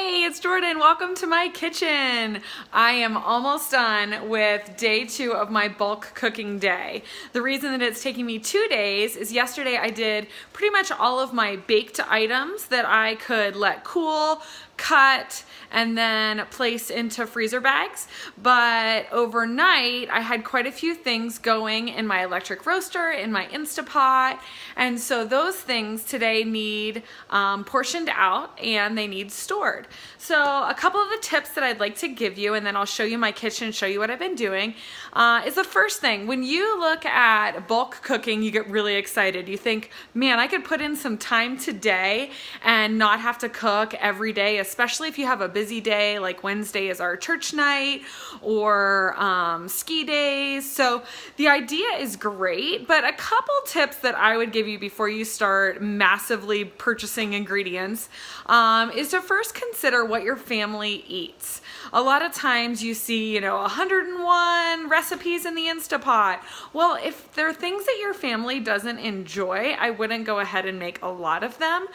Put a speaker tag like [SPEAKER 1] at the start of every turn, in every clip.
[SPEAKER 1] Hey, it's Jordan. Welcome to my kitchen. I am almost done with day 2 of my bulk cooking day. The reason that it's taking me 2 days is yesterday I did pretty much all of my baked items that I could let cool, cut, and then place into freezer bags. But overnight, I had quite a few things going in my electric roaster, in my Instapot, and so those things today need portioned out and they need stored. So a couple of the tips that I'd like to give you, and then I'll show you my kitchen, show you what I've been doing, is the first thing. When you look at bulk cooking, you get really excited. You think, man, I could put in some time today and not have to cook every day, especially if you have a busy day, like Wednesday is our church night or ski days. So the idea is great, but a couple tips that I would give you before you start massively purchasing ingredients is to first consider what your family eats. A lot of times you see, 101 recipes in the Instapot. Well, if there are things that your family doesn't enjoy, I wouldn't go ahead and make a lot of them.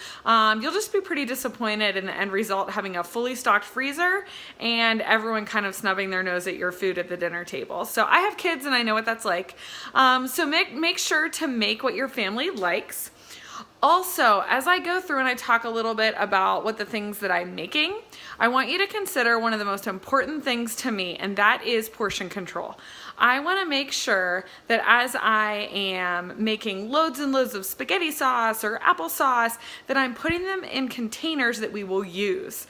[SPEAKER 1] You'll just be pretty disappointed in the end result, having a fully stocked freezer and everyone kind of snubbing their nose at your food at the dinner table. So I have kids and I know what that's like. So make sure to make what your family likes. Also, as I go through and I talk a little bit about what the things that I'm making, I want you to consider one of the most important things to me, and that is portion control. I want to make sure that as I am making loads and loads of spaghetti sauce or applesauce, that I'm putting them in containers that we will use.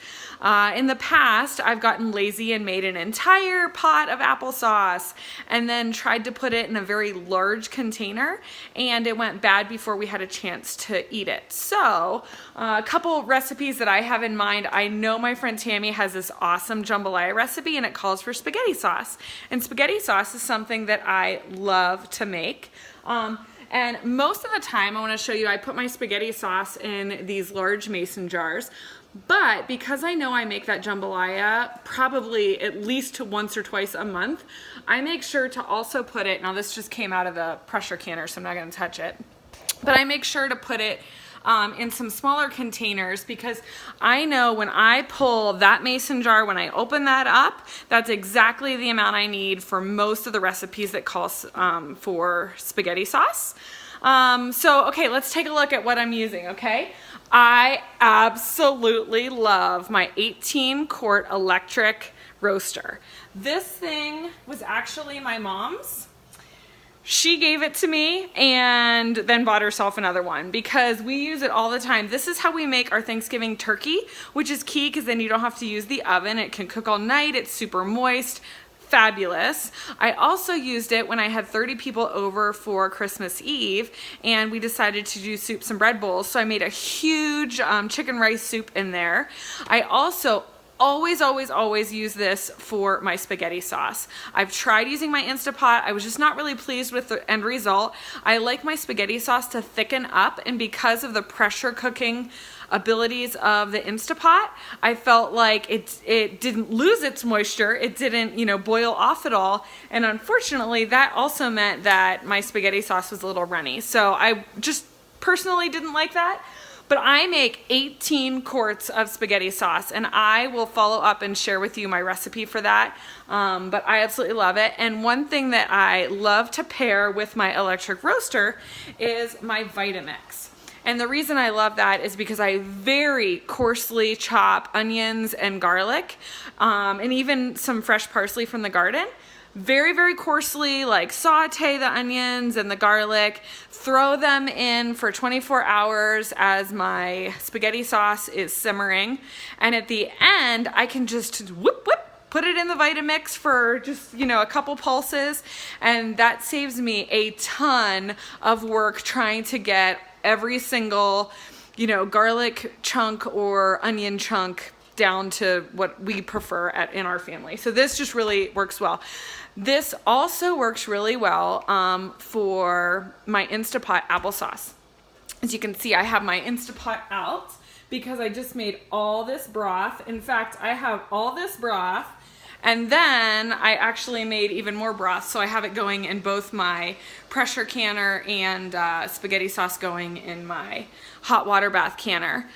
[SPEAKER 1] In the past, I've gotten lazy and made an entire pot of applesauce and then tried to put it in a very large container, and it went bad before we had a chance to eat it. So a couple recipes that I have in mind. I know my friend Tammy has this awesome jambalaya recipe and it calls for spaghetti sauce. And spaghetti sauce is something that I love to make. And most of the time I want to show you, I put my spaghetti sauce in these large mason jars. But because I know I make that jambalaya probably at least once or twice a month, I make sure to also put it, now this just came out of the pressure canner, so I'm not going to touch it, but I make sure to put it in some smaller containers, because I know when I pull that mason jar, when I open that up, that's exactly the amount I need for most of the recipes that calls for spaghetti sauce. Okay, let's take a look at what I'm using, okay? I absolutely love my 18-quart electric roaster. This thing was actually my mom's. She gave it to me and then bought herself another one because we use it all the time. This is how we make our Thanksgiving turkey, which is key because then you don't have to use the oven. It can cook all night. It's super moist. Fabulous. I also used it when I had 30 people over for Christmas Eve and we decided to do soups and bread bowls. So I made a huge chicken rice soup in there. I also always use this for my spaghetti sauce. I've tried using my Instapot. I was just not really pleased with the end result. I like my spaghetti sauce to thicken up, and because of the pressure cooking abilities of the Instapot, I felt like it didn't lose its moisture. It didn't, boil off at all. And unfortunately, that also meant that my spaghetti sauce was a little runny. So I just personally didn't like that. But I make 18 quarts of spaghetti sauce, and I will follow up and share with you my recipe for that. But I absolutely love it. And one thing that I love to pair with my electric roaster is my Vitamix. And the reason I love that is because I very coarsely chop onions and garlic, and even some fresh parsley from the garden. Very coarsely, like saute the onions and the garlic, throw them in for 24 hours as my spaghetti sauce is simmering. And at the end, I can just whip, put it in the Vitamix for just, a couple pulses. And that saves me a ton of work trying to get every single, garlic chunk or onion chunk down to what we prefer in our family. So this just really works well. This also works really well for my Instapot applesauce. As you can see, I have my Instapot out because I just made all this broth. In fact, I have all this broth, and then I actually made even more broth, so I have it going in both my pressure canner and spaghetti sauce going in my hot water bath canner.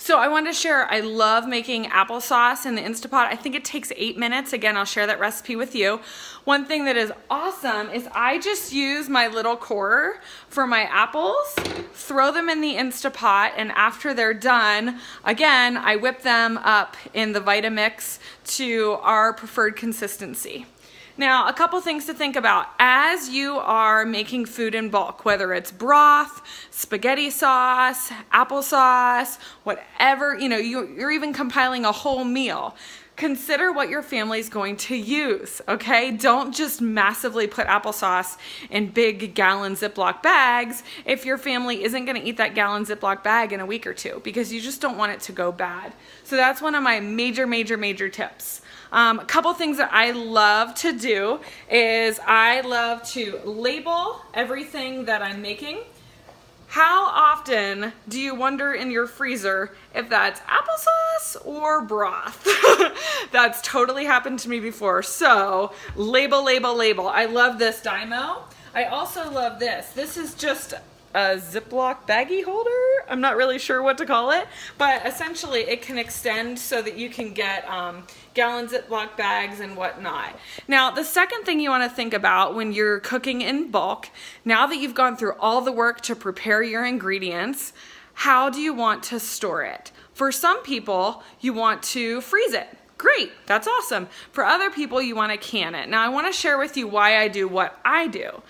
[SPEAKER 1] So I wanted to share, I love making applesauce in the Instapot. I think it takes 8 minutes. Again, I'll share that recipe with you. One thing that is awesome is I just use my little core for my apples, throw them in the Instapot, and after they're done, again, I whip them up in the Vitamix to our preferred consistency. Now, a couple things to think about as you are making food in bulk, whether it's broth, spaghetti sauce, applesauce, whatever, you're even compiling a whole meal. Consider what your family's going to use, okay? Don't just massively put applesauce in big gallon Ziploc bags if your family isn't gonna eat that gallon Ziploc bag in a week or two, because you just don't want it to go bad. So that's one of my major tips. A couple things that I love to do is I love to label everything that I'm making. How often do you wonder in your freezer if that's applesauce or broth? That's totally happened to me before. So label. I love this Dymo. I also love this. This is just a Ziploc baggie holder. I'm not really sure what to call it, but essentially it can extend so that you can get gallon Ziploc bags and whatnot. Now, the second thing you want to think about when you're cooking in bulk, now that you've gone through all the work to prepare your ingredients, how do you want to store it? For some people, you want to freeze it. Great, that's awesome. For other people, you want to can it. Now, I want to share with you why I do what I do.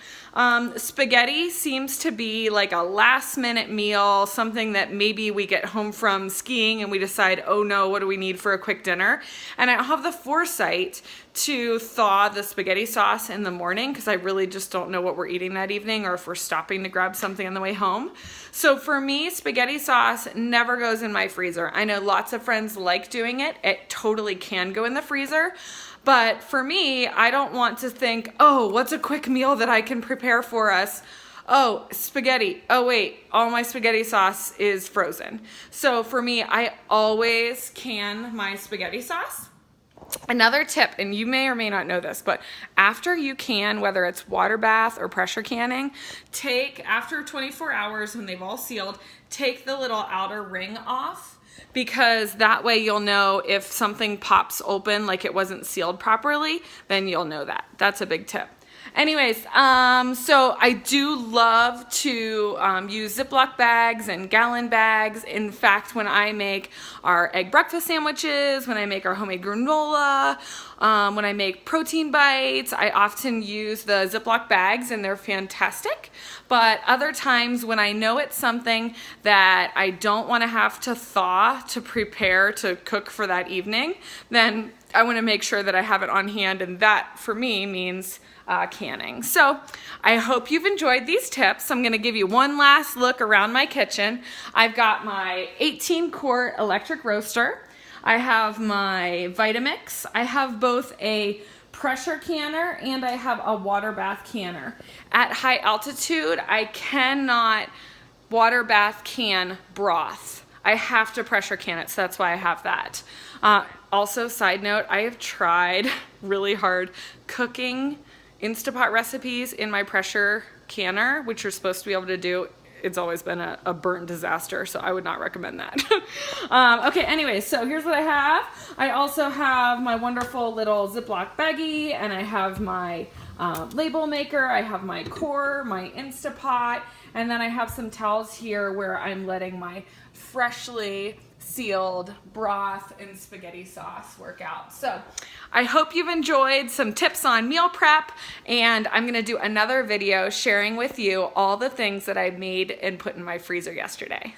[SPEAKER 1] Spaghetti seems to be like a last minute meal, something that maybe we get home from skiing and we decide, oh no, what do we need for a quick dinner? And I don't have the foresight to thaw the spaghetti sauce in the morning because I really just don't know what we're eating that evening or if we're stopping to grab something on the way home. So for me, spaghetti sauce never goes in my freezer. I know lots of friends like doing it. It totally can go in the freezer. But for me, I don't want to think, oh, what's a quick meal that I can prepare for us? Oh, spaghetti. Oh, wait, all my spaghetti sauce is frozen. So for me, I always can my spaghetti sauce. Another tip, and you may or may not know this, but after you can, whether it's water bath or pressure canning, after 24 hours when they've all sealed, take the little outer ring off. Because that way you'll know if something pops open like it wasn't sealed properly, then you'll know that. That's a big tip. Anyways, so I do love to use Ziploc bags and gallon bags. In fact, when I make our egg breakfast sandwiches, when I make our homemade granola, when I make protein bites, I often use the Ziploc bags and they're fantastic. But other times when I know it's something that I don't want to have to thaw to prepare to cook for that evening, then I want to make sure that I have it on hand, and that for me means canning. So I hope you've enjoyed these tips. I'm going to give you one last look around my kitchen. I've got my 18-quart electric roaster. I have my Vitamix. I have both a pressure canner and I have a water bath canner. At high altitude, I cannot water bath can broth. I have to pressure can it, so that's why I have that. Also, side note, I have tried really hard cooking Instapot recipes in my pressure canner, which you're supposed to be able to do. It's always been a burnt disaster, so I would not recommend that. Okay, anyway, so here's what I have. I also have my wonderful little Ziploc baggie, and I have my label maker, I have my core, my Instapot, and then I have some towels here where I'm letting my freshly sealed broth and spaghetti sauce work out. So I hope you've enjoyed some tips on meal prep, and I'm gonna do another video sharing with you all the things that I made and put in my freezer yesterday.